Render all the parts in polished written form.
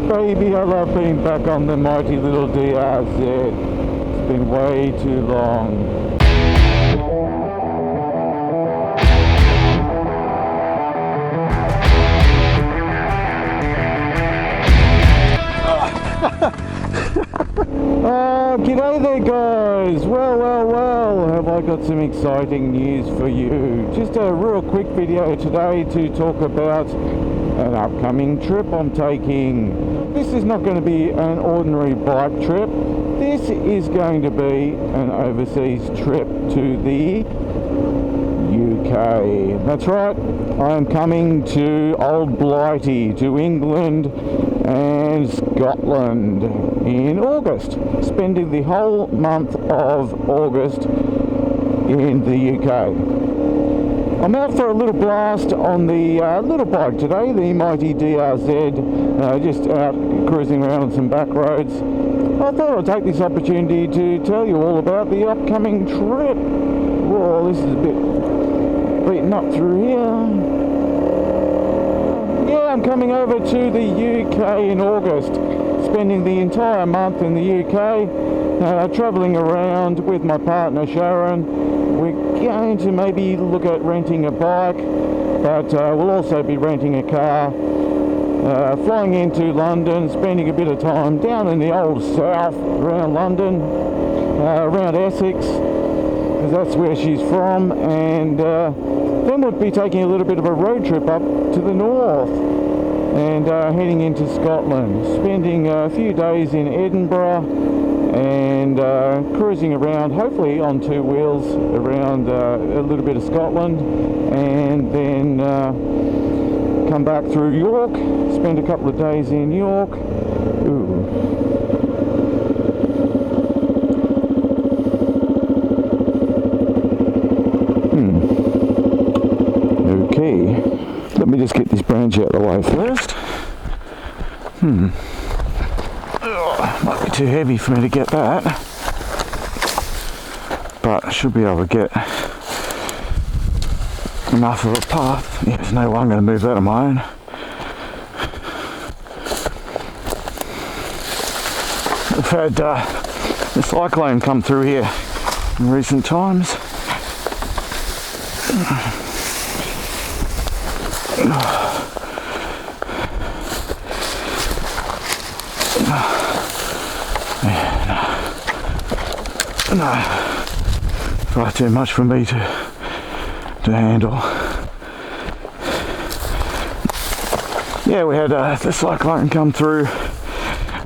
baby, I love being back on the mighty little DRZ. It's been way too long. G'day there guys, well, have I got some exciting news for you. Just a real quick video today to talk about an upcoming trip I'm taking. This is not going to be an ordinary bike trip, this is going to be an overseas trip to the UK. That's right, I'm coming to Old Blighty, to England and Scotland in August, spending the whole month of August in the UK. I'm out for a little blast on the little bike today, the mighty DRZ, just out cruising around on some back roads. I thought I'd take this opportunity to tell you all about the upcoming trip. Whoa, this is a bit beaten up through here. Yeah, I'm coming over to the UK in August, spending the entire month in the UK, travelling around with my partner Sharon. We're going to maybe look at renting a bike, but we'll also be renting a car, flying into London, spending a bit of time down in the old south around London, around Essex, because that's where she's from, and then we'll be taking a little bit of a road trip up to the north and heading into Scotland, spending a few days in Edinburgh and cruising around, hopefully on two wheels, around a little bit of Scotland, and then come back through York, spend a couple of days in York. Ooh. Okay, let me just get this branch out of the way first. Might be too heavy for me to get that, but I should be able to get enough of a path. Yeah, there's no way I'm going to move that on my own. We've had the cyclone come through here in recent times. No, far too much for me to handle. Yeah, we had the cyclone come through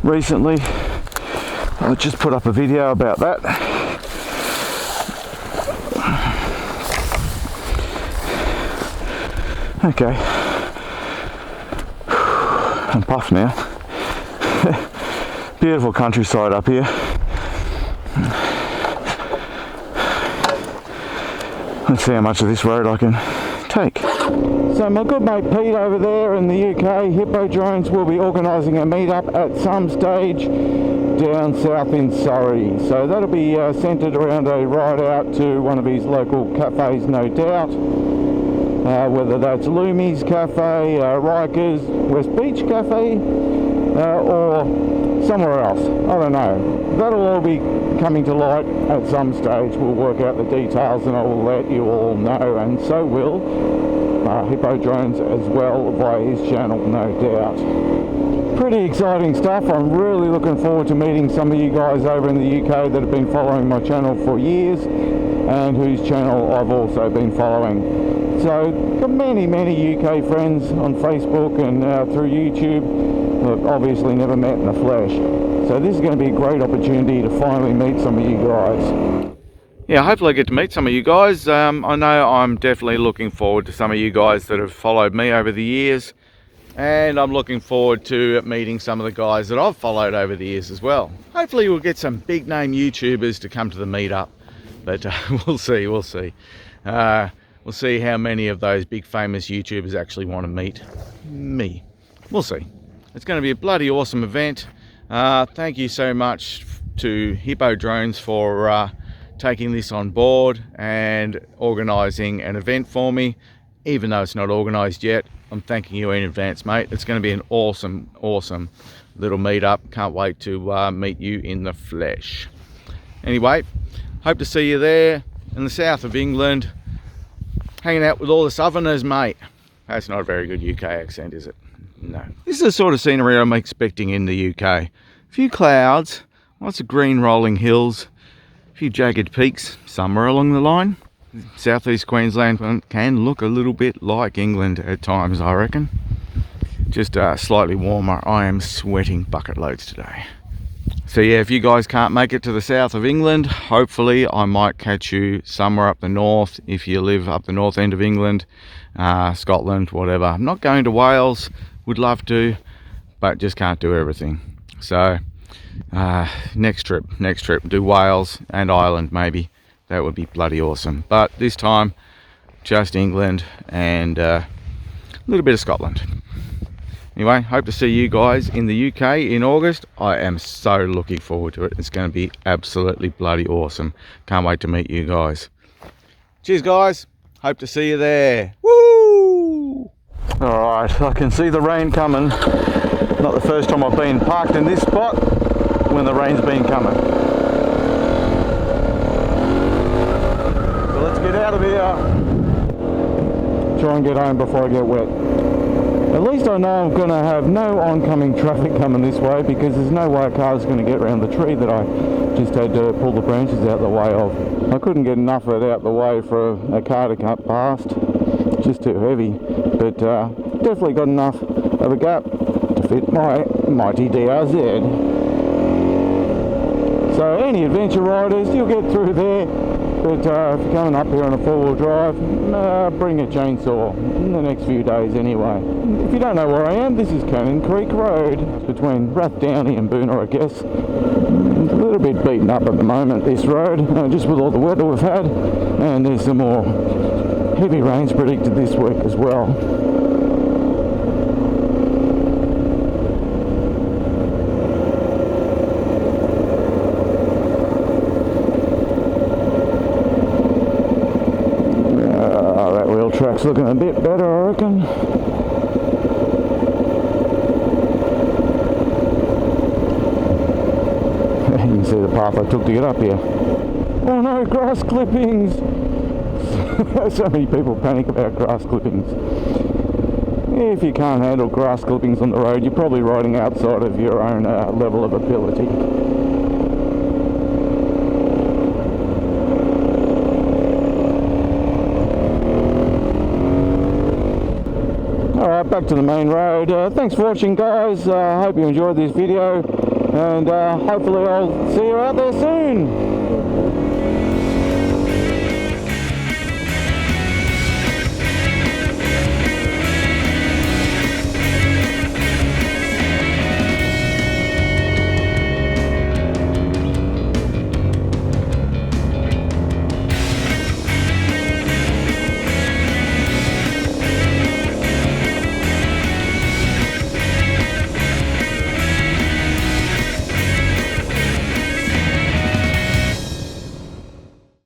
recently. I just put up a video about that. Okay, I'm puffed now. Beautiful countryside up here. Let's see how much of this road I can take. So my good mate Pete over there in the UK, Hippo Drones, will be organising a meetup at some stage down south in Surrey. So that'll be centred around a ride out to one of his local cafes, no doubt. Whether that's Lumi's Cafe, Rikers, West Beach Cafe, or somewhere else. I don't know. That'll all be coming to light at some stage. We'll work out the details and I will let you all know, and so will Hippo Drones as well via his channel, no doubt. Pretty exciting stuff. I'm really looking forward to meeting some of you guys over in the UK that have been following my channel for years and whose channel I've also been following. So got many UK friends on Facebook and through YouTube. Look, obviously never met in the flesh. So this is going to be a great opportunity to finally meet some of you guys. Yeah, hopefully I get to meet some of you guys. I know I'm definitely looking forward to some of you guys that have followed me over the years. And I'm looking forward to meeting some of the guys that I've followed over the years as well. Hopefully we'll get some big name YouTubers to come to the meetup. But we'll see. We'll see how many of those big famous YouTubers actually want to meet me. We'll see. It's going to be a bloody awesome event. Thank you so much to Hippo Drones for taking this on board and organising an event for me. Even though it's not organised yet, I'm thanking you in advance, mate. It's going to be an awesome little meet-up. Can't wait to meet you in the flesh. Anyway, hope to see you there in the south of England, hanging out with all the southerners, mate. That's not a very good UK accent, is it? No. This is the sort of scenery I'm expecting in the UK. A few clouds, lots of green rolling hills, a few jagged peaks somewhere along the line. Southeast Queensland can look a little bit like England at times, I reckon. Just slightly warmer. I am sweating bucket loads today. So yeah, if you guys can't make it to the south of England, hopefully I might catch you somewhere up the north if you live up the north end of England, Scotland, whatever. I'm not going to Wales, would love to, but just can't do everything. So next trip, do Wales and Ireland maybe. That would be bloody awesome. But this time, just England and a little bit of Scotland. Anyway, hope to see you guys in the UK in August. I am so looking forward to it. It's going to be absolutely bloody awesome. Can't wait to meet you guys. Cheers, guys. Hope to see you there. Woo! Alright, I can see the rain coming. Not the first time I've been parked in this spot when the rain's been coming. So let's get out of here. Try and get home before I get wet. At least I know I'm going to have no oncoming traffic coming this way, because there's no way a car's going to get around the tree that I just had to pull the branches out the way of. I couldn't get enough of it out the way for a car to cut past. It's just too heavy. But definitely got enough of a gap to fit my mighty DRZ. So any adventure riders, you'll get through there. But if you're coming up here on a four-wheel drive, bring a chainsaw in the next few days anyway. If you don't know where I am, this is Cannon Creek Road. It's between Rathdowney and Boonah, I guess. It's a little bit beaten up at the moment, this road, just with all the weather we've had. And there's some more heavy rains predicted this week as well. Track's looking a bit better, I reckon. You can see the path I took to get up here. Oh no, grass clippings! So many people panic about grass clippings. If you can't handle grass clippings on the road, you're probably riding outside of your own level of ability. Alright, back to the main road. Thanks for watching, guys. I hope you enjoyed this video, and hopefully I'll see you out there soon.